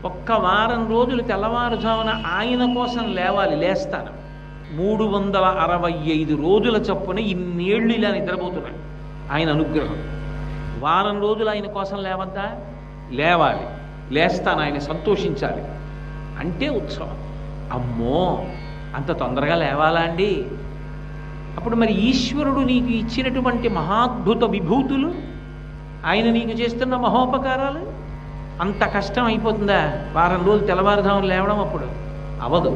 ఒక్క వారం రోజులు తెల్లవారుజామున ఆయన కోసం లేవాలి, లేస్తాను. 365 రోజుల చొప్పున ఇన్నేళ్ళు ఇలా నిద్రపోతున్నాయి. ఆయన అనుగ్రహం. వారం రోజులు ఆయన కోసం లేవద్దా? లేవాలి, లేస్తాను, ఆయన సంతోషించాలి అంటే ఉత్సవం. అమ్మో, అంత తొందరగా లేవాలా అండి? అప్పుడు మరి ఈశ్వరుడు నీకు ఇచ్చినటువంటి మహాద్భుత విభూతులు, ఆయన నీకు చేస్తున్న మహోపకారాలు, అంత కష్టం అయిపోతుందా వారం రోజులు తెల్లవారుజామున లేవడం? అప్పుడు అవదు.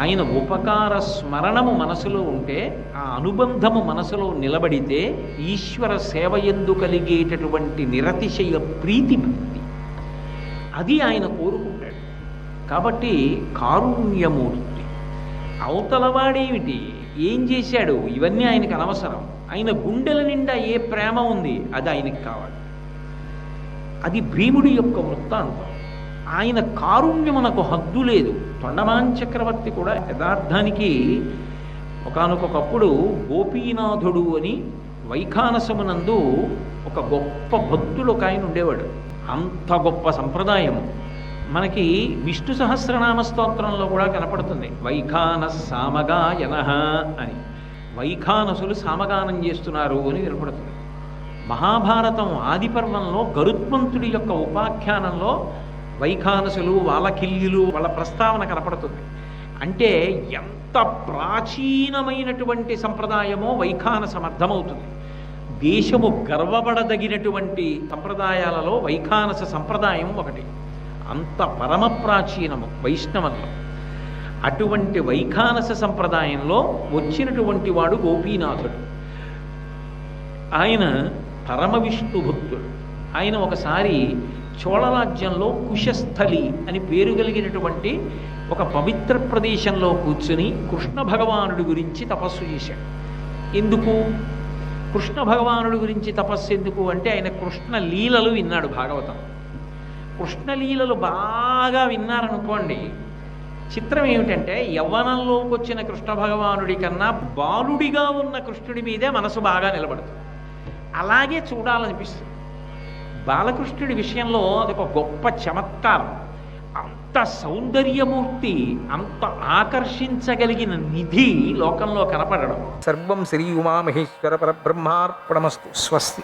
ఆయన ఉపకార స్మరణము మనసులో ఉంటే, ఆ అనుబంధము మనసులో నిలబడితే ఈశ్వర సేవ యందు కలిగేటటువంటి నిరతిశయ ప్రీతి భక్తి, అది ఆయన కోరుకుంటాడు. కాబట్టి కారుణ్యమూర్తి. అవతలవాడేమిటి, ఏం చేశాడు, ఇవన్నీ ఆయనకు అనవసరం. ఆయన గుండెల నిండా ఏ ప్రేమ ఉంది అది ఆయనకు కావాలి. అది భీముడి యొక్క వృత్తాంతం. ఆయన కారుణ్యమునకు హద్దు లేదు. తొండమాన్ చక్రవర్తి కూడా యథార్థానికి ఒకానొకప్పుడు గోపీనాథుడు అని వైఖానసమునందు ఒక గొప్ప భక్తుడు ఒక ఆయన ఉండేవాడు. అంత గొప్ప సంప్రదాయం మనకి విష్ణు సహస్రనామ స్తోత్రంలో కూడా కనపడుతుంది. వైఖానస్ సామగాయనః అని, వైఖానసులు సామగానం చేస్తున్నారు అని వినపడుతుంది. మహాభారతం ఆదిపర్వంలో గరుత్మంతుడి యొక్క ఉపాఖ్యానంలో వైఖానసులు, వాలకిల్యులు వాళ్ళ ప్రస్తావన కనపడుతుంది. అంటే ఎంత ప్రాచీనమైనటువంటి సంప్రదాయమో వైఖానసం అర్థమవుతుంది. దేశము గర్వపడదగినటువంటి సంప్రదాయాలలో వైఖానస సంప్రదాయం ఒకటి. అంత పరమ ప్రాచీనము వైష్ణవంలో. అటువంటి వైఖానస సంప్రదాయంలో వచ్చినటువంటి వాడు గోపీనాథుడు. ఆయన పరమ విష్ణు భక్తుడు. ఆయన ఒకసారి చోళరాజ్యంలో కుశస్థలి అని పేరు కలిగినటువంటి ఒక పవిత్ర ప్రదేశంలో కూర్చుని కృష్ణ భగవానుడి గురించి తపస్సు చేశాడు. ఎందుకు కృష్ణ భగవానుడి గురించి తపస్సు ఎందుకు అంటే, ఆయన కృష్ణ లీలలు విన్నాడు. భాగవతం కృష్ణలీలలు బాగా విన్నారనుకోండి, చిత్రం ఏమిటంటే యవ్వనంలోకి వచ్చిన కృష్ణ భగవానుడి కన్నా బాలుడిగా ఉన్న కృష్ణుడి మీదే మనసు బాగా నిలబడుతుంది. అలాగే చూడాలనిపిస్తుంది. బాలకృష్ణుడి విషయంలో అదొక గొప్ప చమత్కారం. అంత సౌందర్యమూర్తి, అంత ఆకర్షించగలిగిన నిధి లోకంలో కనపడడం. సర్వం శ్రీ ఉమామహేశ్వర పరబ్రహ్మార్పణమస్తు. స్వస్తి.